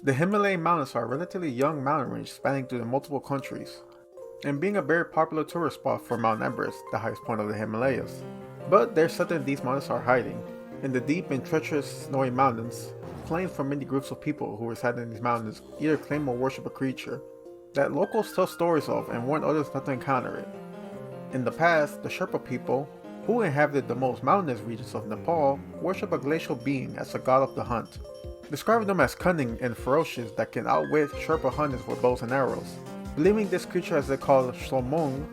The Himalayan mountains are a relatively young mountain range spanning through multiple countries, and being a very popular tourist spot for Mount Everest, the highest point of the Himalayas. But there's something these mountains are hiding. In the deep and treacherous snowy mountains, claims from many groups of people who reside in these mountains either claim or worship a creature that locals tell stories of and warn others not to encounter it. In the past, the Sherpa people, who inhabited the most mountainous regions of Nepal, worship a glacial being as a god of the hunt, describing them as cunning and ferocious that can outwit Sherpa hunters with bows and arrows. Believing this creature, as they call Shlomung,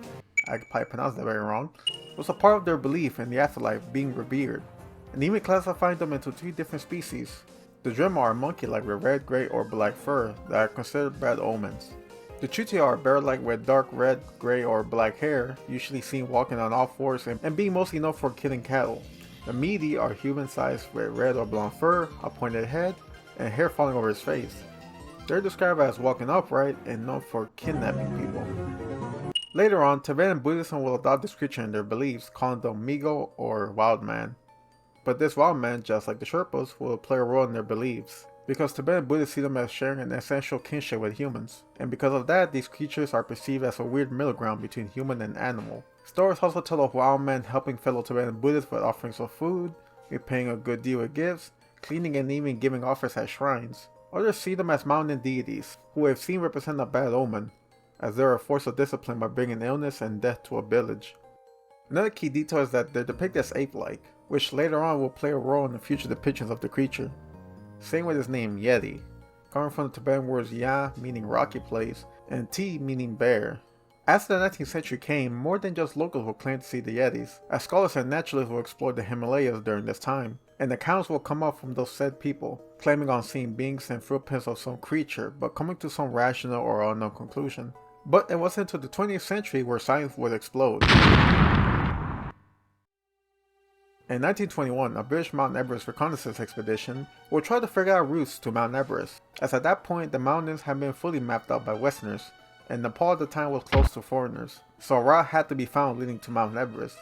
I probably pronounced that very wrong, was a part of their belief in the afterlife being revered, and even classifying them into 3 different species. The Drema are monkey-like with red, gray, or black fur that are considered bad omens. The Chutia are bear-like with dark red, gray, or black hair, usually seen walking on all fours and being mostly known for killing cattle. The Midi are human-sized with red or blonde fur, a pointed head, and hair falling over his face. They're described as walking upright and known for kidnapping people. Later on, Tibetan Buddhism will adopt this creature in their beliefs, calling them Migo or Wild Man. But this Wild Man, just like the Sherpas, will play a role in their beliefs, because Tibetan Buddhists see them as sharing an essential kinship with humans, and because of that, these creatures are perceived as a weird middle ground between human and animal. Stories also tell of Wild Man helping fellow Tibetan Buddhists with offerings of food, repaying a good deal with gifts, cleaning and even giving offers at shrines. Others see them as mountain deities, who have seen represent a bad omen, as they are a force of discipline by bringing illness and death to a village. Another key detail is that they're depicted as ape-like, which later on will play a role in the future depictions of the creature. Same with his name, Yeti, coming from the Tibetan words Ya meaning rocky place and Ti meaning bear. As the 19th century came, more than just locals will claim to see the Yetis, as scholars and naturalists will explore the Himalayas during this time, and accounts will come up from those said people, claiming on seeing beings and footprints of some creature, but coming to some rational or unknown conclusion. But it wasn't until the 20th century where science would explode. In 1921, a British Mount Everest reconnaissance expedition would try to figure out routes to Mount Everest, as at that point the mountains had been fully mapped out by Westerners, and Nepal at the time was closed to foreigners, so a route had to be found leading to Mount Everest.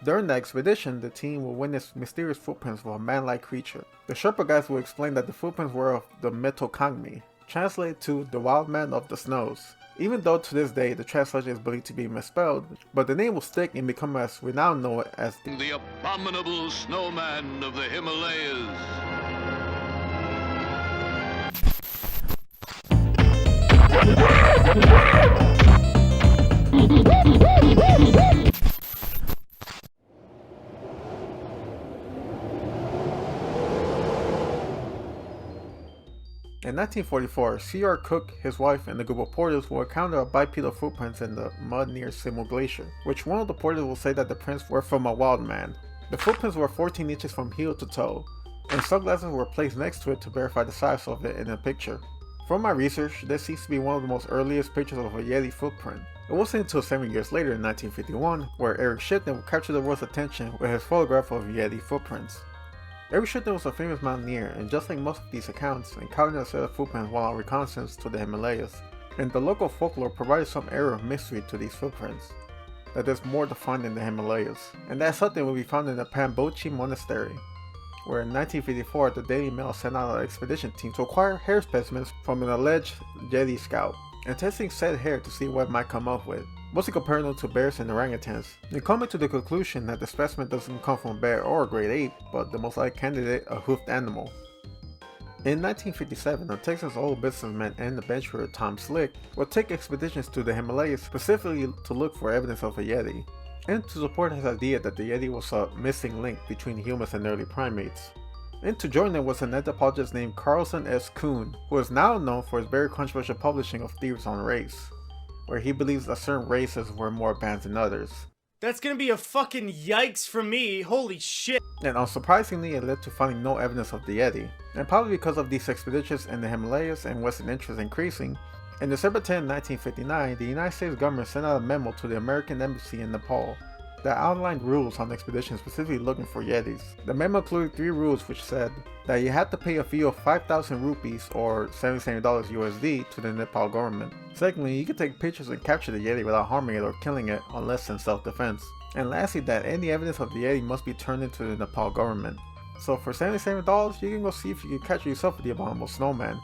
During the expedition, the team will witness mysterious footprints of a man-like creature. The Sherpa guys will explain that the footprints were of the Metokangmi, translated to the Wild Man of the Snows. Even though to this day the translation is believed to be misspelled, but the name will stick and become as we now know it as the Abominable Snowman of the Himalayas. In 1944, C.R. Cook, his wife, and a group of porters will encounter a bipedal footprints in the mud near Simul Glacier, which one of the porters will say that the prints were from a wild man. The footprints were 14 inches from heel to toe, and sunglasses were placed next to it to verify the size of it in the picture. From my research, this seems to be one of the most earliest pictures of a Yeti footprint. It wasn't until 7 years later in 1951 where Eric Shipton would capture the world's attention with his photograph of Yeti footprints. Eric Shipton was a famous mountaineer, and just like most of these accounts, encountered a set of footprints while on reconnaissance to the Himalayas, and the local folklore provided some air of mystery to these footprints, that there's more to find in the Himalayas, and that something will be found in the Pambochi Monastery, where in 1954 the Daily Mail sent out an expedition team to acquire hair specimens from an alleged Yeti scout, and testing said hair to see what it might come up with, mostly comparing them to bears and orangutans, and coming to the conclusion that the specimen doesn't come from a bear or a great ape, but the most likely candidate, a hoofed animal. In 1957, a Texas oil businessman and adventurer Tom Slick would take expeditions to the Himalayas specifically to look for evidence of a Yeti, and to support his idea that the Yeti was a missing link between humans and early primates. And to join them was an anthropologist named Carlson S. Kuhn, who is now known for his very controversial publishing of theories on race, where he believes that certain races were more advanced than others. That's gonna be a fucking yikes for me, holy shit. And unsurprisingly, it led to finding no evidence of the Yeti. And probably because of these expeditions in the Himalayas and Western interest increasing, in December 10, 1959, the United States government sent out a memo to the American Embassy in Nepal that outlined rules on expeditions specifically looking for Yetis. The memo included 3 rules which said that you had to pay a fee of 5,000 rupees or $77 USD to the Nepal government. Secondly, you could take pictures and capture the Yeti without harming it or killing it unless in self-defense. And lastly, that any evidence of the Yeti must be turned into the Nepal government. So for $77, you can go see if you can catch yourself with the Abominable Snowman.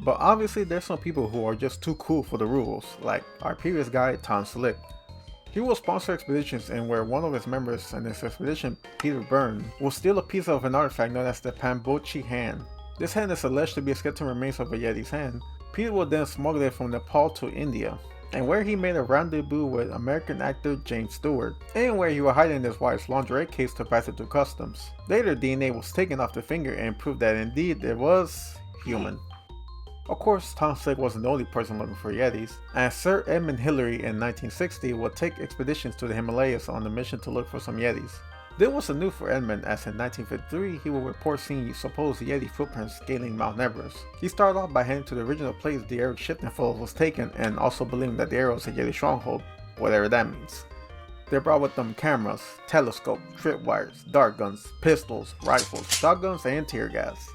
But obviously there's some people who are just too cool for the rules, like our previous guy, Tom Slick. He will sponsor expeditions in where one of his members in this expedition, Peter Byrne, will steal a piece of an artifact known as the Pambochi hand. This hand is alleged to be a skeleton remains of a Yeti's hand. Peter will then smuggle it from Nepal to India, and where he made a rendezvous with American actor James Stewart, and where he was hiding his wife's lingerie case to pass it through customs. Later, DNA was taken off the finger and proved that indeed it was human. Of course, Tom Slick wasn't the only person looking for Yetis, as Sir Edmund Hillary in 1960 would take expeditions to the Himalayas on a mission to look for some Yetis. This was new for Edmund, as in 1953 he would report seeing supposed Yeti footprints scaling Mount Everest. He started off by heading to the original place the Eric Shipton photo was taken, and also believing that the area was a Yeti stronghold, whatever that means. They brought with them cameras, telescopes, tripwires, dart guns, pistols, rifles, shotguns, and tear gas.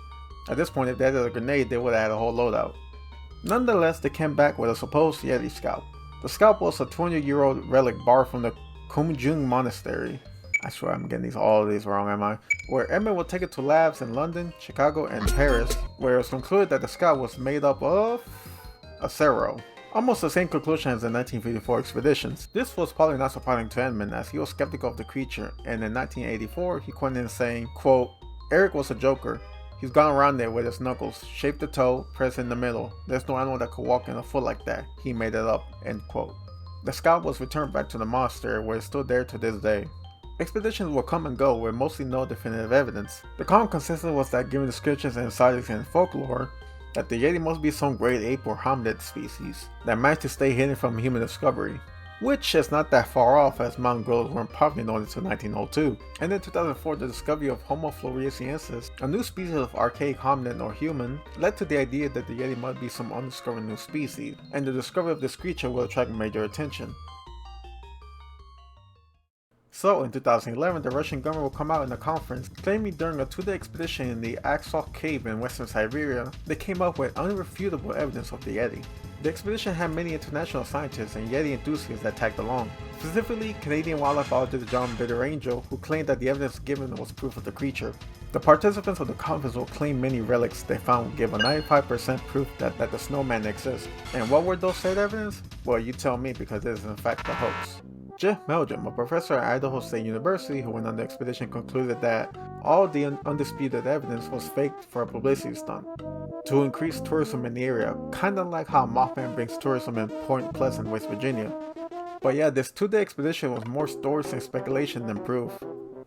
At this point, if they had a grenade, they would have had a whole loadout. Nonetheless, they came back with a supposed Yeti scalp. The scalp was a 20-year-old relic borrowed from the Kumjung Monastery. I swear I'm getting all of these wrong, am I? Where Edmund would take it to labs in London, Chicago, and Paris, where it was concluded that the scalp was made up of a cerro. Almost the same conclusion as the 1954 expeditions. This was probably not surprising to Edmund, as he was skeptical of the creature, and in 1984 he quoted in saying, quote, "Eric was a joker. He's gone around there with his knuckles, shaped the toe, pressed in the middle. There's no animal that could walk in a foot like that. He made it up," end quote. The scalp was returned back to the monastery, where it's still there to this day. Expeditions will come and go with mostly no definitive evidence. The common consensus was that given descriptions and sightings and folklore, that the Yeti must be some great ape or hominid species that managed to stay hidden from human discovery. Which is not that far off, as mountain gorillas weren't properly known until 1902. And in 2004, the discovery of Homo floresiensis, a new species of archaic hominid or human, led to the idea that the Yeti might be some undiscovered new species, and the discovery of this creature will attract major attention. So, in 2011, the Russian government will come out in a conference claiming during a 2-day expedition in the Aksal cave in western Siberia, they came up with unrefutable evidence of the Yeti. The expedition had many international scientists and Yeti enthusiasts that tagged along, specifically Canadian wildlife biologist John Bitterangel, who claimed that the evidence given was proof of the creature. The participants of the conference will claim many relics they found would give a 95% proof that the snowman exists. And what were those said evidence? Well, you tell me, because it is in fact a hoax. Jeff Meldrum, a professor at Idaho State University who went on the expedition, concluded that all the undisputed evidence was faked for a publicity stunt to increase tourism in the area, kinda like how Mothman brings tourism in Point Pleasant, West Virginia. But yeah, this 2-day expedition was more stories and speculation than proof,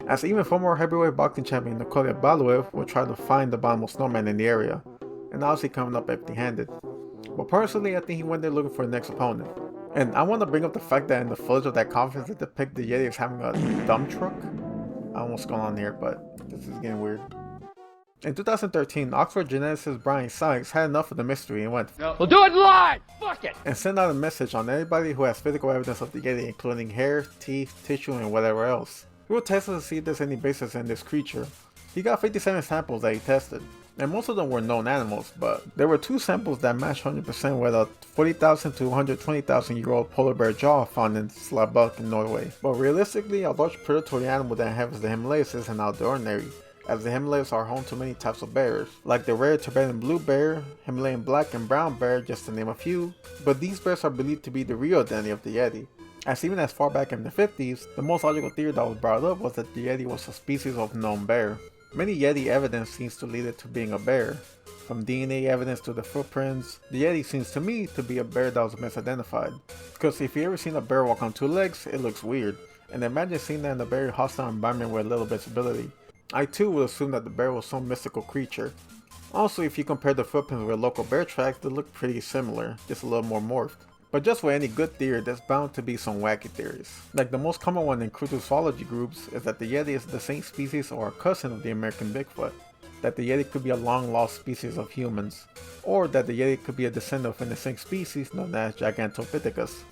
as even former heavyweight boxing champion Nikolai Baluev will try to find the Abominable Snowman in the area, and obviously coming up empty-handed. But personally, I think he went there looking for the next opponent. And I want to bring up the fact that in the footage of that conference they depict the Yeti as having a dump truck. I don't know what's going on here, but this is getting weird. In 2013, Oxford geneticist Brian Sykes had enough of the mystery and went, "We'll do it live! Fuck it!" and sent out a message on anybody who has physical evidence of the Yeti, including hair, teeth, tissue, and whatever else. He will test to see if there's any basis in this creature. He got 57 samples that he tested, and most of them were known animals, but there were 2 samples that matched 100% with a 40,000 to 120,000 year old polar bear jaw found in Slabuk in Norway. But realistically, a large predatory animal that inhabits the Himalayas isn't out of the ordinary, as the Himalayas are home to many types of bears, like the rare Tibetan blue bear, Himalayan black and brown bear, just to name a few, but these bears are believed to be the real identity of the Yeti. As even as far back in the 50s, the most logical theory that was brought up was that the Yeti was a species of known bear. Many Yeti evidence seems to lead it to being a bear. From DNA evidence to the footprints, the Yeti seems to me to be a bear that was misidentified. Because if you ever seen a bear walk on 2 legs, it looks weird, and imagine seeing that in a very hostile environment with little visibility. I too would assume that the bear was some mystical creature. Also, if you compare the footprints with local bear tracks, they look pretty similar, just a little more morphed. But just with any good theory, there's bound to be some wacky theories. Like the most common one in cryptozoology groups is that the Yeti is the same species or a cousin of the American Bigfoot, that the Yeti could be a long lost species of humans, or that the Yeti could be a descendant of an extinct species known as Gigantopithecus.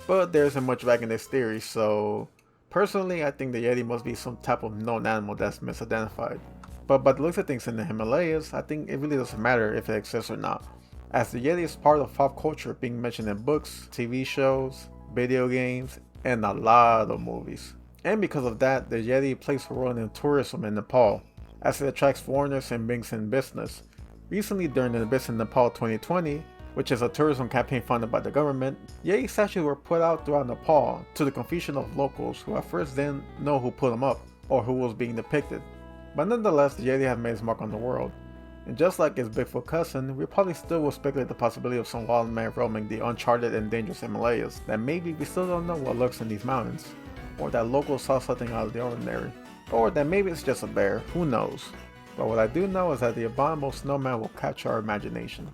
But there isn't much back in this theory, so personally I think the Yeti must be some type of known animal that's misidentified. But by the looks of things in the Himalayas, I think it really doesn't matter if it exists or not, as the Yeti is part of pop culture, being mentioned in books, TV shows, video games, and a lot of movies. And because of that, the Yeti plays a role in tourism in Nepal, as it attracts foreigners and brings in business. Recently, during the Abyss in Nepal 2020, which is a tourism campaign funded by the government, Yeti statues were put out throughout Nepal to the confusion of locals who at first didn't know who put them up or who was being depicted. But nonetheless, the Yeti has made its mark on the world. And just like its Bigfoot cousin, we probably still will speculate the possibility of some wild man roaming the uncharted and dangerous Himalayas, that maybe we still don't know what lurks in these mountains, or that locals saw something out of the ordinary, or that maybe it's just a bear, who knows. But what I do know is that the Abominable Snowman will capture our imagination.